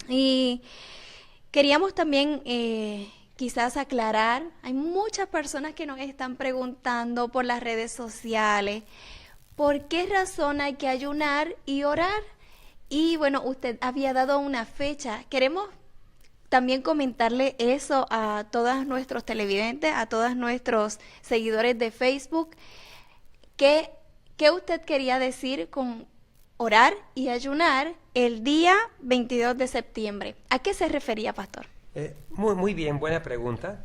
Y queríamos también quizás aclarar, hay muchas personas que nos están preguntando por las redes sociales, ¿por qué razón hay que ayunar y orar? Y bueno, usted había dado una fecha. Queremos también comentarle eso a todos nuestros televidentes, a todos nuestros seguidores de Facebook. ¿Qué, qué usted quería decir con orar y ayunar el día 22 de septiembre? ¿A qué se refería, pastor? Muy bien, buena pregunta.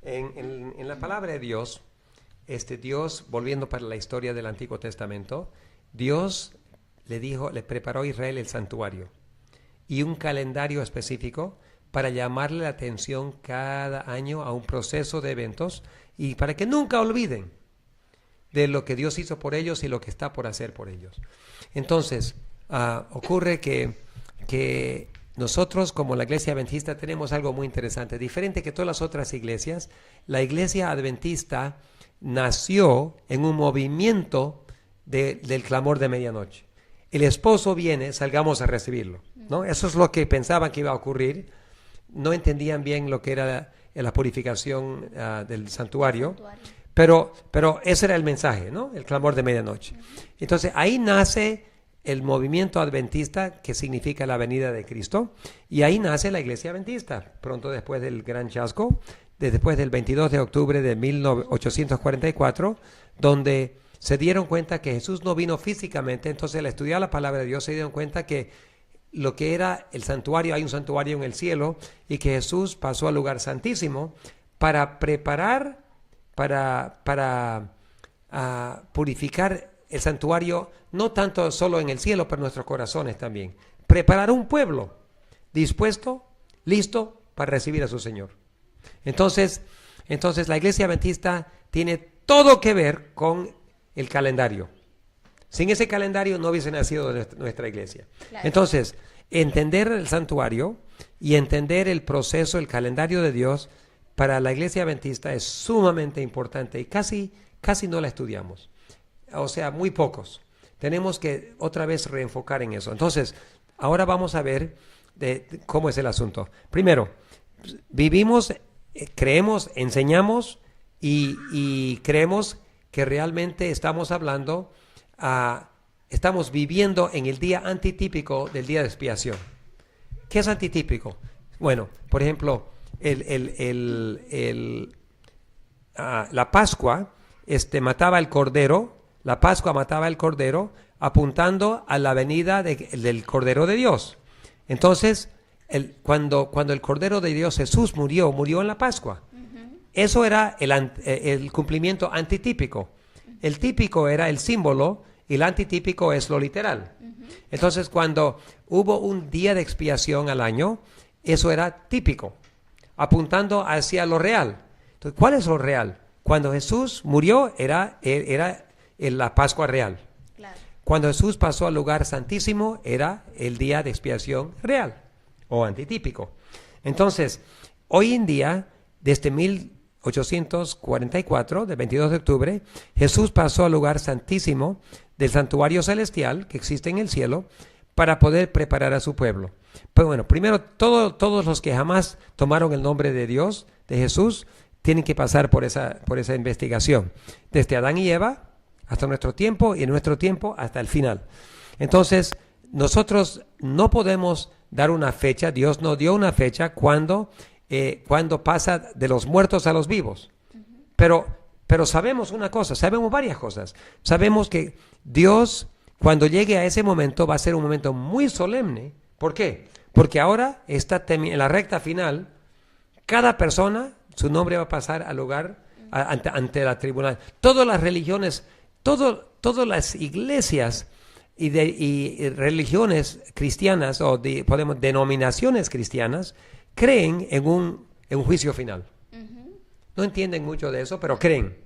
En la palabra de Dios, Dios, volviendo para la historia del Antiguo Testamento, Dios le preparó a Israel el santuario y un calendario específico para llamarle la atención cada año a un proceso de eventos y para que nunca olviden de lo que Dios hizo por ellos y lo que está por hacer por ellos. Entonces, ocurre que nosotros como la Iglesia Adventista tenemos algo muy interesante, diferente que todas las otras iglesias. La Iglesia Adventista nació en un movimiento del clamor de medianoche. El esposo viene, salgamos a recibirlo, ¿no? Eso es lo que pensaban que iba a ocurrir. No entendían bien lo que era la purificación del santuario, pero ese era el mensaje, ¿no? El clamor de medianoche. Entonces ahí nace el movimiento adventista, que significa la venida de Cristo, y ahí nace la Iglesia Adventista, pronto después del gran chasco, después del 22 de octubre de 1844, donde se dieron cuenta que Jesús no vino físicamente. Entonces al estudiar la palabra de Dios se dieron cuenta que lo que era el santuario, hay un santuario en el cielo, y que Jesús pasó al lugar santísimo para preparar, para purificar el santuario, no tanto solo en el cielo, pero en nuestros corazones también. Preparar un pueblo dispuesto, listo para recibir a su Señor. Entonces la Iglesia Adventista tiene todo que ver con el calendario. Sin ese calendario no hubiese nacido nuestra iglesia. Claro. Entonces, entender el santuario y entender el proceso, el calendario de Dios, para la Iglesia Adventista es sumamente importante y casi no la estudiamos. O sea, muy pocos. Tenemos que otra vez reenfocar en eso. Entonces, ahora vamos a ver cómo es el asunto. Primero, vivimos, creemos, enseñamos y creemos que realmente estamos hablando, estamos viviendo en el día antitípico del día de expiación. ¿Qué es antitípico? Bueno, por ejemplo, la Pascua mataba el cordero. La Pascua mataba el cordero apuntando a la venida del Cordero de Dios. Entonces, cuando el Cordero de Dios, Jesús, murió en la Pascua. Eso era el cumplimiento antitípico. El típico era el símbolo y el antitípico es lo literal. Entonces, cuando hubo un día de expiación al año, eso era típico, apuntando hacia lo real. Entonces, ¿cuál es lo real? Cuando Jesús murió era la Pascua real. Claro. Cuando Jesús pasó al lugar santísimo era el día de expiación real o antitípico. Entonces, hoy en día, desde 1844, del 22 de octubre, Jesús pasó al lugar santísimo del santuario celestial que existe en el cielo para poder preparar a su pueblo. Pero bueno, primero, todos los que jamás tomaron el nombre de Dios, de Jesús, tienen que pasar por esa investigación. Desde Adán y Eva hasta nuestro tiempo y en nuestro tiempo hasta el final. Entonces, nosotros no podemos dar una fecha. Dios nos dio una fecha cuando pasa de los muertos a los vivos. Pero sabemos una cosa, sabemos varias cosas. Sabemos que Dios, cuando llegue a ese momento, va a ser un momento muy solemne. ¿Por qué? Porque ahora está en la recta final. Cada persona, su nombre va a pasar al lugar ante la tribunal. Todas las religiones, todas las iglesias y religiones cristianas o denominaciones cristianas creen en un juicio final. No entienden mucho de eso, pero creen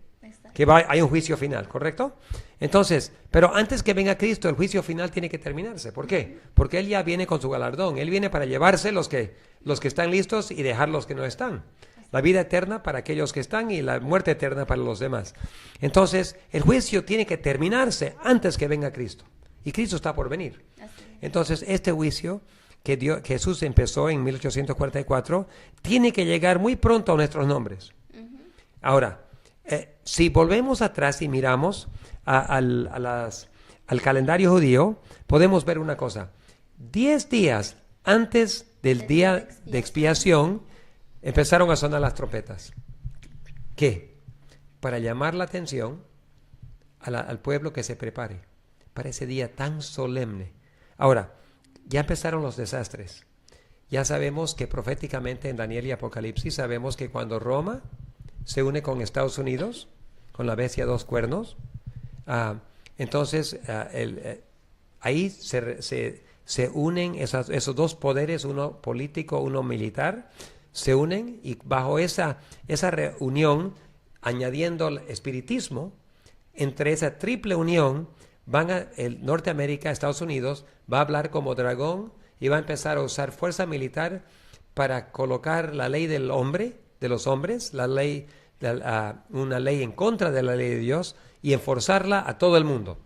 que hay un juicio final, ¿correcto? Entonces, pero antes que venga Cristo, el juicio final tiene que terminarse. ¿Por qué? Porque Él ya viene con su galardón. Él viene para llevarse los que están listos y dejar los que no están. La vida eterna para aquellos que están y la muerte eterna para los demás. Entonces, el juicio tiene que terminarse antes que venga Cristo. Y Cristo está por venir. Así es. Entonces, este juicio que Jesús empezó en 1844 tiene que llegar muy pronto a nuestros nombres. Ahora, si volvemos atrás y miramos al calendario judío, podemos ver una cosa. 10 días antes del día de expiación empezaron a sonar las trompetas. ¿Qué? Para llamar la atención al pueblo que se prepare para ese día tan solemne. Ahora, ya empezaron los desastres. Ya sabemos que proféticamente en Daniel y Apocalipsis sabemos que cuando Roma se une con Estados Unidos, con la bestia de 2 cuernos, entonces ahí se unen esos 2 poderes, uno político, uno militar, se unen, y bajo esa reunión, añadiendo el espiritismo, entre esa triple unión, el Norteamérica, Estados Unidos, va a hablar como dragón y va a empezar a usar fuerza militar para colocar la ley del hombre, de los hombres, una ley en contra de la ley de Dios, y enforzarla a todo el mundo,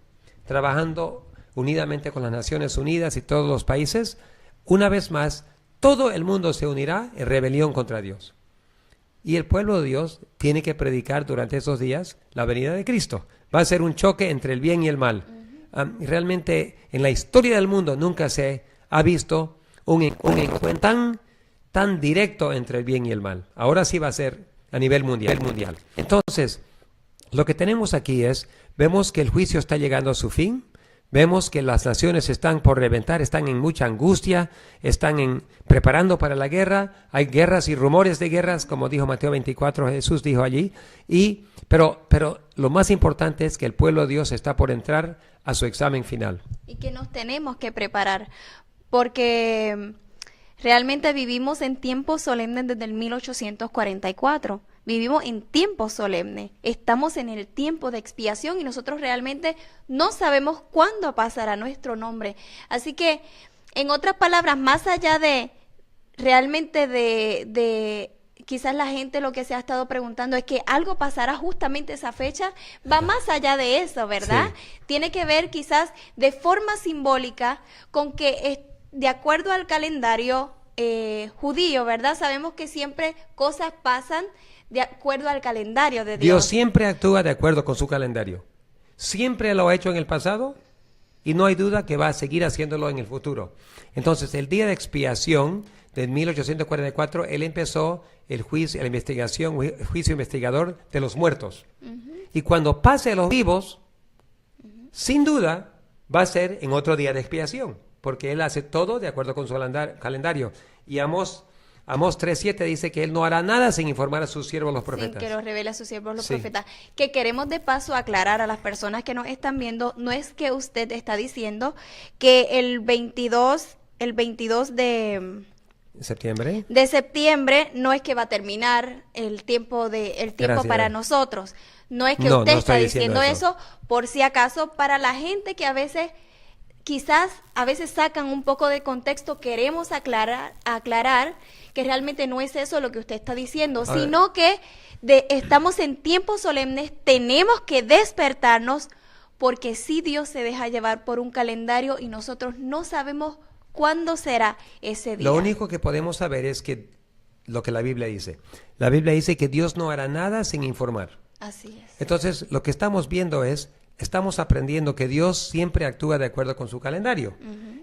trabajando unidamente con las Naciones Unidas y todos los países. Una vez más, todo el mundo se unirá en rebelión contra Dios. Y el pueblo de Dios tiene que predicar durante esos días la venida de Cristo. Va a ser un choque entre el bien y el mal. Realmente en la historia del mundo nunca se ha visto un encuentro tan directo entre el bien y el mal. Ahora sí va a ser a nivel mundial. Entonces, lo que tenemos aquí vemos que el juicio está llegando a su fin. Vemos que las naciones están por reventar, están en mucha angustia, están preparando para la guerra. Hay guerras y rumores de guerras, como dijo Mateo 24, Jesús dijo allí. Pero lo más importante es que el pueblo de Dios está por entrar a su examen final. Y que nos tenemos que preparar, porque realmente vivimos en tiempos solemnes desde el 1844. Vivimos en tiempos solemnes, estamos en el tiempo de expiación y nosotros realmente no sabemos cuándo pasará nuestro nombre. Así que, en otras palabras, más allá de realmente de quizás la gente lo que se ha estado preguntando es que algo pasará justamente esa fecha, va más allá de eso, ¿verdad? Sí. Tiene que ver quizás de forma simbólica con que de acuerdo al calendario judío, ¿verdad? Sabemos que siempre cosas pasan de acuerdo al calendario de Dios. Dios siempre actúa de acuerdo con su calendario. Siempre lo ha hecho en el pasado y no hay duda que va a seguir haciéndolo en el futuro. Entonces, el día de expiación de 1844, él empezó el juicio investigador de los muertos. Y cuando pase a los vivos, sin duda, va a ser en otro día de expiación, porque él hace todo de acuerdo con su calendario. Y Amós 3:7 dice que él no hará nada sin informar a sus siervos los profetas. Sin que lo revele a sus siervos los profetas. Que queremos de paso aclarar a las personas que nos están viendo, no es que usted está diciendo que el 22 de septiembre no es que va a terminar el tiempo para nosotros. No es que usted está diciendo eso, por si acaso, para la gente que a veces sacan un poco de contexto, queremos aclarar que realmente no es eso lo que usted está diciendo, sino que estamos en tiempos solemnes, tenemos que despertarnos, porque si Dios se deja llevar por un calendario y nosotros no sabemos cuándo será ese día. Lo único que podemos saber es que lo que la Biblia dice. La Biblia dice que Dios no hará nada sin informar. Así es. Entonces, lo que estamos viendo estamos aprendiendo que Dios siempre actúa de acuerdo con su calendario.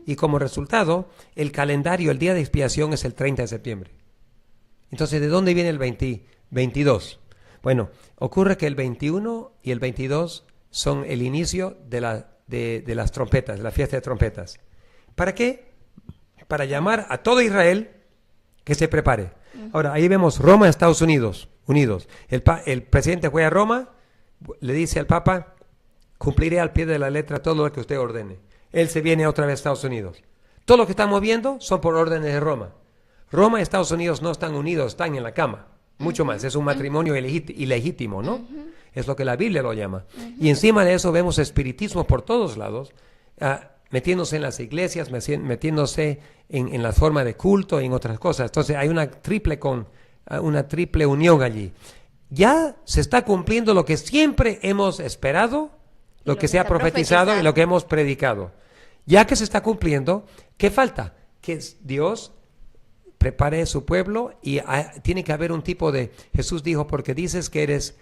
Y como resultado, el calendario, el día de expiación es el 30 de septiembre. Entonces, ¿de dónde viene el 22? Bueno, ocurre que el 21 y el 22 son el inicio de las trompetas, de la fiesta de trompetas. ¿Para qué? Para llamar a todo Israel que se prepare. Ahora, ahí vemos Roma, Estados Unidos. El presidente fue a Roma, le dice al Papa: cumpliré al pie de la letra todo lo que usted ordene. Él se viene otra vez a Estados Unidos. Todo lo que estamos viendo son por órdenes de Roma. Roma y Estados Unidos no están unidos, están en la cama. Mucho más, es un matrimonio ilegítimo, ¿no? Es lo que la Biblia lo llama. Y encima de eso vemos espiritismo por todos lados, metiéndose en las iglesias, metiéndose en la forma de culto y en otras cosas. Entonces hay una triple unión allí. Ya se está cumpliendo lo que siempre hemos esperado lo que se ha profetizado y lo que hemos predicado. Ya que se está cumpliendo, ¿qué falta? Que Dios prepare su pueblo y tiene que haber un tipo de... Jesús dijo, porque dices que eres...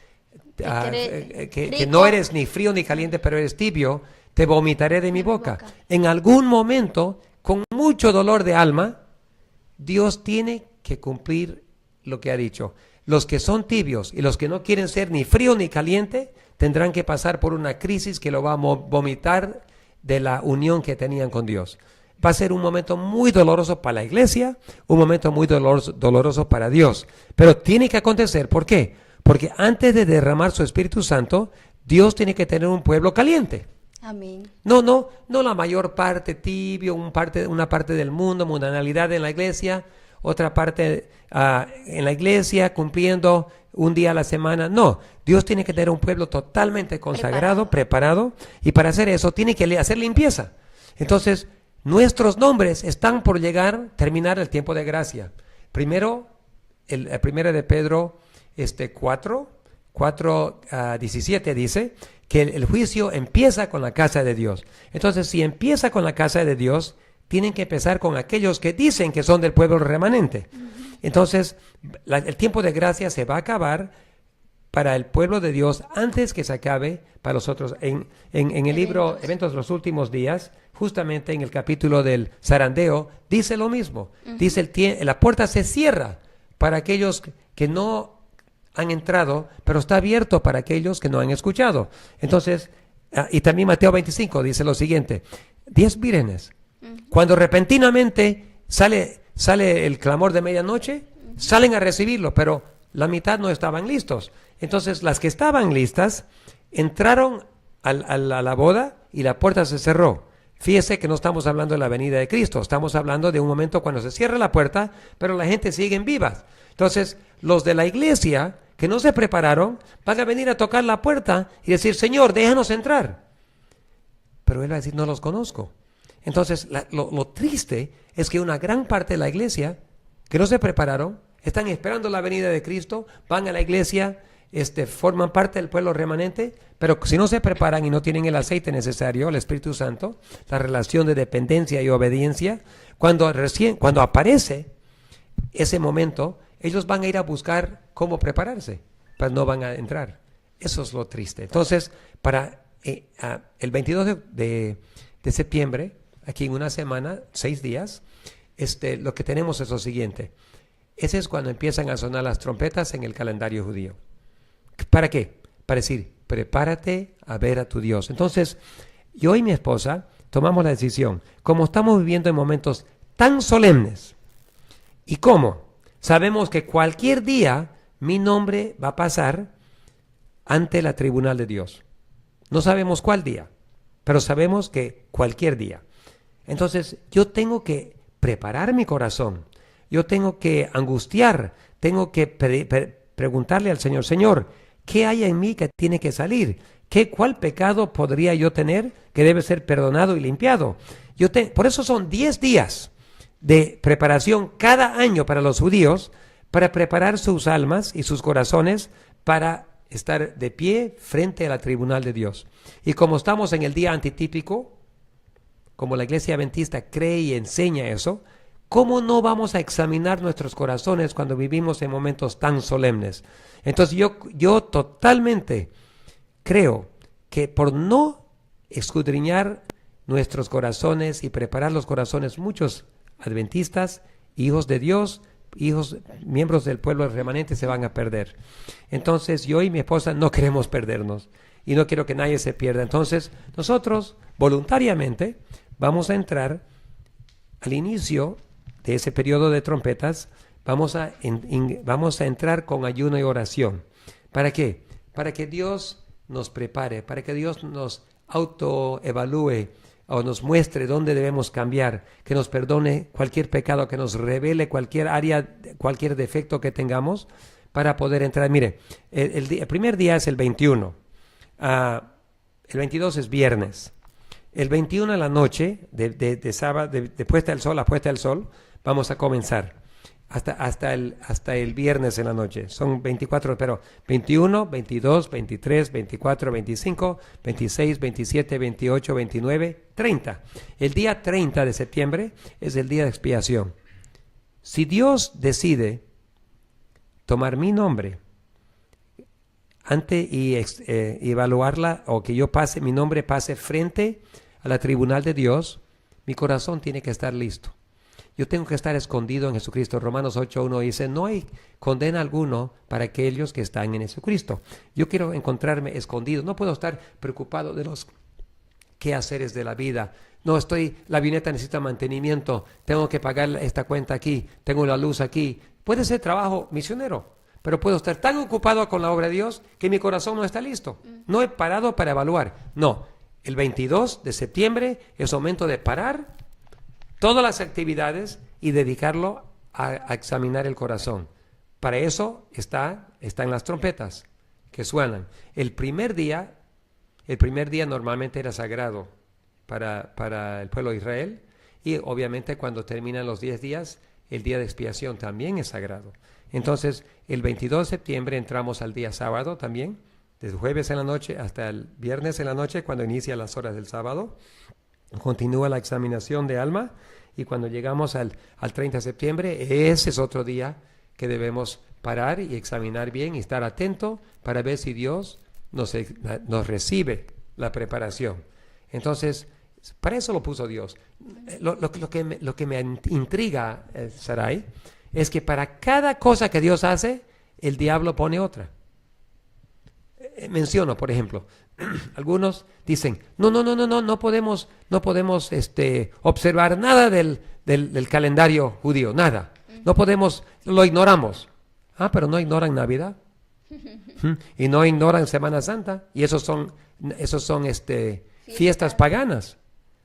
que no eres ni frío ni caliente, pero eres tibio, te vomitaré de mi boca. En algún momento, con mucho dolor de alma, Dios tiene que cumplir lo que ha dicho. Los que son tibios y los que no quieren ser ni frío ni caliente, tendrán que pasar por una crisis que lo va a vomitar de la unión que tenían con Dios. Va a ser un momento muy doloroso para la iglesia, un momento muy doloroso para Dios. Pero tiene que acontecer, ¿por qué? Porque antes de derramar su Espíritu Santo, Dios tiene que tener un pueblo caliente. Amén. No la mayor parte tibio, una parte del mundo, mundanalidad en la iglesia, otra parte en la iglesia cumpliendo un día a la semana. No, Dios tiene que tener un pueblo totalmente consagrado, preparado, y para hacer eso tiene que hacer limpieza. Entonces, nuestros nombres están por terminar el tiempo de gracia. Primero, el primero de Pedro 4:17 dice que el juicio empieza con la casa de Dios. Entonces, si empieza con la casa de Dios, tienen que empezar con aquellos que dicen que son del pueblo remanente. Entonces, el tiempo de gracia se va a acabar para el pueblo de Dios antes que se acabe para los otros. En el libro Eventos de los Últimos Días, justamente en el capítulo del zarandeo, dice lo mismo. Dice, la puerta se cierra para aquellos que no han entrado, pero está abierto para aquellos que no han escuchado. Entonces, y también Mateo 25 dice lo siguiente: 10 vírgenes, cuando repentinamente sale el clamor de medianoche, salen a recibirlo, pero la mitad no estaban listos. Entonces, las que estaban listas entraron a la boda y la puerta se cerró. Fíjese que no estamos hablando de la venida de Cristo, estamos hablando de un momento cuando se cierra la puerta, pero la gente sigue en vivas. Entonces, los de la iglesia que no se prepararon van a venir a tocar la puerta y decir: Señor, déjanos entrar. Pero Él va a decir: no los conozco. Entonces, lo triste es que una gran parte de la iglesia que no se prepararon, están esperando la venida de Cristo, van a la iglesia, forman parte del pueblo remanente, pero si no se preparan y no tienen el aceite necesario, el Espíritu Santo, la relación de dependencia y obediencia, cuando aparece ese momento, ellos van a ir a buscar cómo prepararse, pero no van a entrar. Eso es lo triste. Entonces, para el 22 de septiembre, aquí en una semana, 6 días, lo que tenemos es lo siguiente. Ese es cuando empiezan a sonar las trompetas en el calendario judío. ¿Para qué? Para decir: prepárate a ver a tu Dios. Entonces, yo y mi esposa tomamos la decisión, como estamos viviendo en momentos tan solemnes, y cómo sabemos que cualquier día mi nombre va a pasar ante la tribunal de Dios. No sabemos cuál día, pero sabemos que cualquier día. Entonces, yo tengo que preparar mi corazón, yo tengo que angustiar, tengo que preguntarle al Señor: Señor, ¿qué hay en mí que tiene que salir? ¿Cuál pecado podría yo tener que debe ser perdonado y limpiado? Por eso son 10 días de preparación cada año para los judíos, para preparar sus almas y sus corazones para estar de pie frente a la tribunal de Dios. Y como estamos en el día antitípico, como la iglesia adventista cree y enseña eso, ¿cómo no vamos a examinar nuestros corazones cuando vivimos en momentos tan solemnes? Entonces yo totalmente creo que por no escudriñar nuestros corazones y preparar los corazones, muchos adventistas, hijos de Dios, miembros del pueblo remanente se van a perder. Entonces yo y mi esposa no queremos perdernos y no quiero que nadie se pierda. Entonces nosotros voluntariamente vamos a entrar al inicio de ese periodo de trompetas, vamos a entrar con ayuno y oración. ¿Para qué? Para que Dios nos prepare, para que Dios nos autoevalúe o nos muestre dónde debemos cambiar, que nos perdone cualquier pecado, que nos revele cualquier área, cualquier defecto que tengamos para poder entrar. Mire, el primer día es el 21, el 22 es viernes, el 21 en la noche de sábado, de puesta del sol a puesta del sol, vamos a comenzar. hasta el viernes en la noche. Son 24, pero 21, 22, 23, 24, 25, 26, 27, 28, 29, 30. El día 30 de septiembre es el día de expiación. Si Dios decide tomar mi nombre y evaluarla, o que mi nombre pase frente a la tribunal de Dios, mi corazón tiene que estar listo. Yo tengo que estar escondido en Jesucristo. Romanos 8:1 dice, no hay condena alguno para aquellos que están en Jesucristo. Yo quiero encontrarme escondido. No puedo estar preocupado de los quehaceres de la vida. No, la avioneta necesita mantenimiento. Tengo que pagar esta cuenta aquí. Tengo la luz aquí. Puede ser trabajo misionero, pero puedo estar tan ocupado con la obra de Dios que mi corazón no está listo. No he parado para evaluar. No, el 22 de septiembre es momento de parar todas las actividades y dedicarlo a examinar el corazón. Para eso están las trompetas que suenan. El primer día normalmente era sagrado para el pueblo de Israel, y obviamente cuando terminan los 10 días, el día de expiación también es sagrado. Entonces, el 22 de septiembre entramos al día sábado también, desde jueves en la noche hasta el viernes en la noche, cuando inicia las horas del sábado. Continúa la examinación de alma, y cuando llegamos al 30 de septiembre, ese es otro día que debemos parar y examinar bien y estar atento para ver si Dios nos recibe la preparación. Entonces, para eso lo puso Dios. Lo que me intriga, Sarai, es que para cada cosa que Dios hace, el diablo pone otra. Menciono, por ejemplo, algunos dicen, no podemos observar nada del calendario judío, nada. No podemos, lo ignoramos. Pero no ignoran Navidad. Y no ignoran Semana Santa. Y esos son fiestas paganas.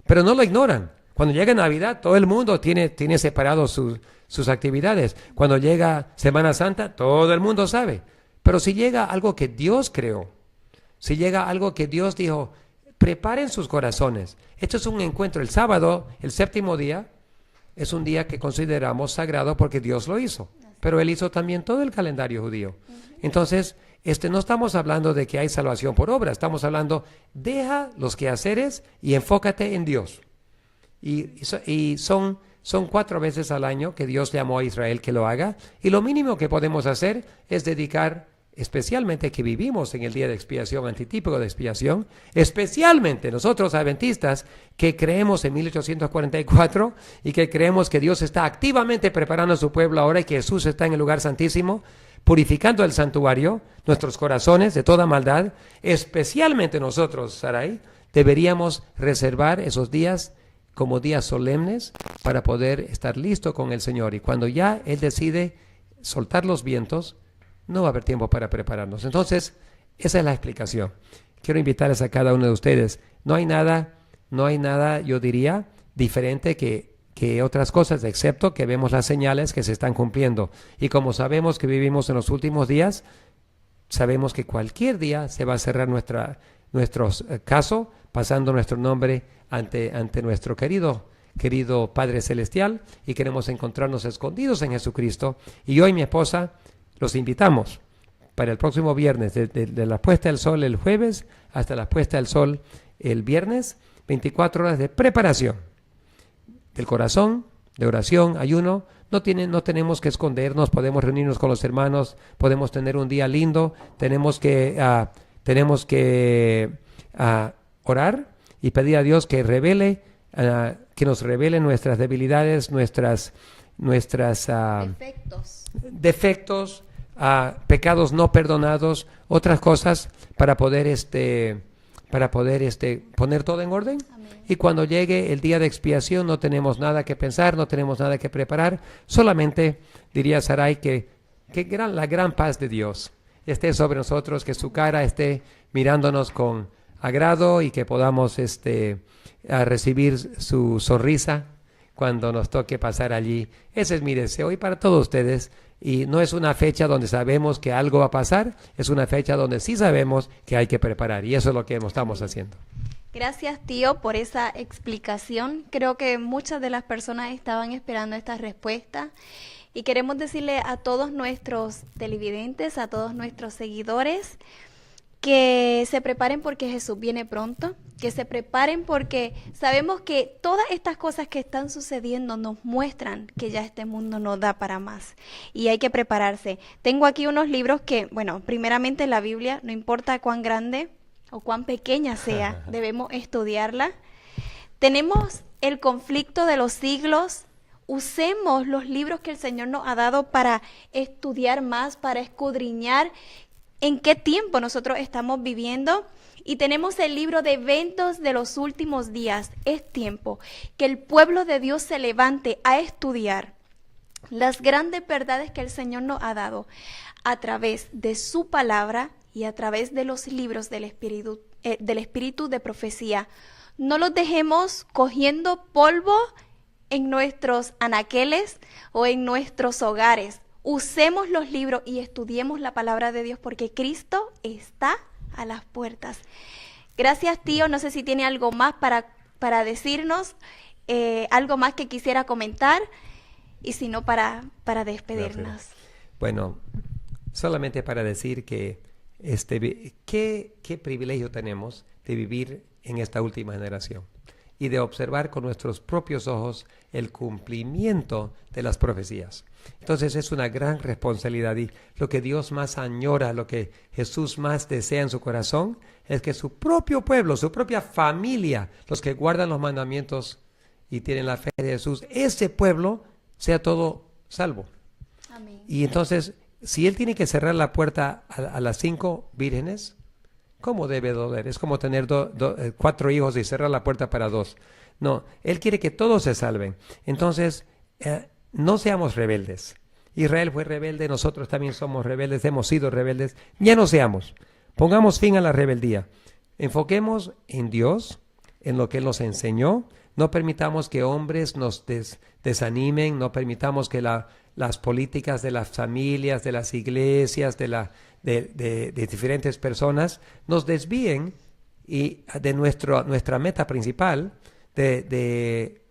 Pero no lo ignoran. Cuando llega Navidad, todo el mundo tiene separado sus actividades. Cuando llega Semana Santa, todo el mundo sabe. Pero si llega algo que Dios creó, si llega algo que Dios dijo, preparen sus corazones. Esto es un encuentro. El sábado, el séptimo día, es un día que consideramos sagrado porque Dios lo hizo. Pero Él hizo también todo el calendario judío. Entonces, no estamos hablando de que hay salvación por obra. Estamos hablando, deja los quehaceres y enfócate en Dios. Y son 4 veces al año que Dios llamó a Israel que lo haga. Y lo mínimo que podemos hacer es dedicar, especialmente que vivimos en el día de expiación, antitípico de expiación, especialmente nosotros adventistas que creemos en 1844 y que creemos que Dios está activamente preparando a su pueblo ahora y que Jesús está en el lugar santísimo, purificando el santuario, nuestros corazones de toda maldad. Especialmente nosotros, Sarai, deberíamos reservar esos días como días solemnes para poder estar listo con el Señor. Y cuando ya Él decide soltar los vientos, no va a haber tiempo para prepararnos. Entonces, esa es la explicación. Quiero invitarles a cada uno de ustedes. No hay nada, yo diría, diferente que otras cosas, excepto que vemos las señales que se están cumpliendo. Y como sabemos que vivimos en los últimos días, sabemos que cualquier día se va a cerrar nuestro caso, pasando nuestro nombre ante nuestro querido Padre Celestial, y queremos encontrarnos escondidos en Jesucristo. Y yo y mi esposa los invitamos para el próximo viernes, de la puesta del sol el jueves hasta la puesta del sol el viernes, 24 horas de preparación del corazón, de oración, ayuno. No tenemos que escondernos, podemos reunirnos con los hermanos, podemos tener un día lindo, tenemos que orar y pedir a Dios que nos revele nuestras debilidades, nuestras defectos, pecados no perdonados, otras cosas para poder poner todo en orden. Amén. Y cuando llegue el día de expiación no tenemos nada que pensar, no tenemos nada que preparar, solamente diría Sarai que la gran paz de Dios esté sobre nosotros, que su cara esté mirándonos con agrado y que podamos recibir su sonrisa cuando nos toque pasar allí. Ese es mi deseo y para todos ustedes. Y no es una fecha donde sabemos que algo va a pasar, es una fecha donde sí sabemos que hay que preparar, y eso es lo que estamos haciendo. Gracias, tío, por esa explicación. Creo que muchas de las personas estaban esperando esta respuesta y queremos decirle a todos nuestros televidentes, a todos nuestros seguidores, que se preparen porque Jesús viene pronto, que se preparen porque sabemos que todas estas cosas que están sucediendo nos muestran que ya este mundo no da para más y hay que prepararse. Tengo aquí unos libros que, bueno, primeramente la Biblia, no importa cuán grande o cuán pequeña sea, debemos estudiarla. Tenemos el conflicto de los siglos. Usemos los libros que el Señor nos ha dado para estudiar más, para escudriñar en qué tiempo nosotros estamos viviendo. Y tenemos el libro de eventos de los últimos días. Es tiempo que el pueblo de Dios se levante a estudiar las grandes verdades que el Señor nos ha dado a través de su palabra y a través de los libros del espíritu de profecía. No los dejemos cogiendo polvo en nuestros anaqueles o en nuestros hogares. Usemos los libros y estudiemos la palabra de Dios porque Cristo está a las puertas. Gracias, tío. No sé si tiene algo más para decirnos, algo más que quisiera comentar y si no para despedirnos. Gracias. Bueno, solamente para decir que qué privilegio tenemos de vivir en esta última generación y de observar con nuestros propios ojos el cumplimiento de las profecías. Entonces es una gran responsabilidad y lo que Dios más añora, lo que Jesús más desea en su corazón es que su propio pueblo, su propia familia, los que guardan los mandamientos y tienen la fe de Jesús, ese pueblo sea todo salvo. Amén. Y entonces, si Él tiene que cerrar la puerta a las 5 vírgenes, ¿cómo debe doler? Es como tener 4 hijos y cerrar la puerta para 2. No, Él quiere que todos se salven. Entonces, no seamos rebeldes. Israel fue rebelde, nosotros también somos rebeldes, hemos sido rebeldes. Ya no seamos. Pongamos fin a la rebeldía. Enfoquemos en Dios, en lo que Él nos enseñó. No permitamos que hombres nos desanimen, no permitamos que las políticas de las familias, de las iglesias, de diferentes personas nos desvíen y de nuestra meta principal de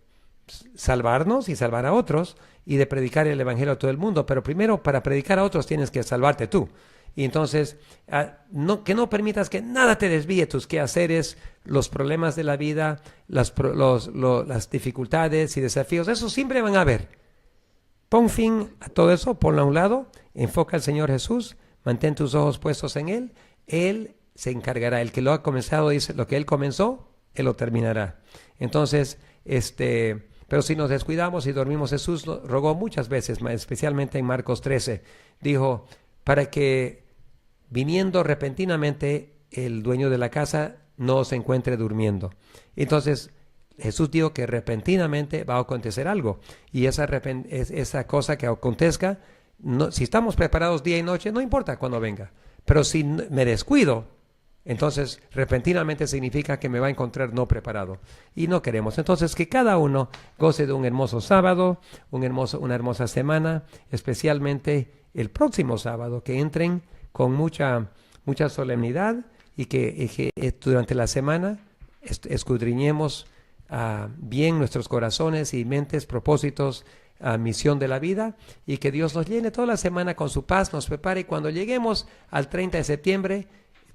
salvarnos y salvar a otros y de predicar el evangelio a todo el mundo. Pero primero, para predicar a otros tienes que salvarte tú. Y entonces, que no permitas que nada te desvíe tus quehaceres, los problemas de la vida, las dificultades y desafíos. Eso siempre van a haber. Pon fin a todo eso, ponlo a un lado, enfoca al Señor Jesús, mantén tus ojos puestos en Él. Él se encargará. El que lo ha comenzado, dice, lo que Él comenzó, Él lo terminará. Entonces, pero si nos descuidamos y dormimos, Jesús rogó muchas veces, especialmente en Marcos 13, dijo, para que viniendo repentinamente el dueño de la casa no se encuentre durmiendo. Entonces, Jesús dijo que repentinamente va a acontecer algo. Y esa cosa que acontezca, si estamos preparados día y noche, no importa cuándo venga. Pero si me descuido, entonces repentinamente significa que me va a encontrar no preparado. Y no queremos. Entonces, que cada uno goce de un hermoso sábado, una hermosa semana, especialmente el próximo sábado, que entren con mucha solemnidad y que durante la semana escudriñemos bien nuestros corazones y mentes, propósitos, misión de la vida, y que Dios nos llene toda la semana con su paz, nos prepare y cuando lleguemos al 30 de septiembre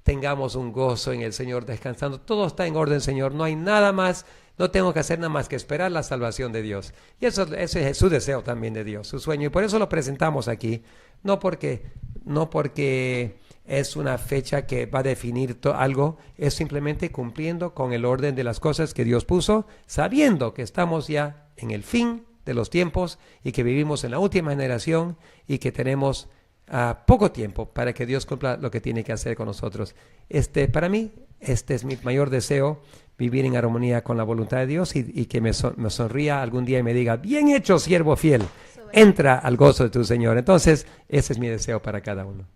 tengamos un gozo en el Señor descansando. Todo está en orden, Señor, no hay nada más, no tengo que hacer nada más que esperar la salvación de Dios. Y ese es su deseo también de Dios, su sueño, y por eso lo presentamos aquí, no porque es una fecha que va a definir algo, es simplemente cumpliendo con el orden de las cosas que Dios puso, sabiendo que estamos ya en el fin de los tiempos y que vivimos en la última generación y que tenemos poco tiempo para que Dios cumpla lo que tiene que hacer con nosotros. Para mí, este es mi mayor deseo, vivir en armonía con la voluntad de Dios y que me sonría algún día y me diga, bien hecho, siervo fiel, entra al gozo de tu Señor. Entonces, ese es mi deseo para cada uno.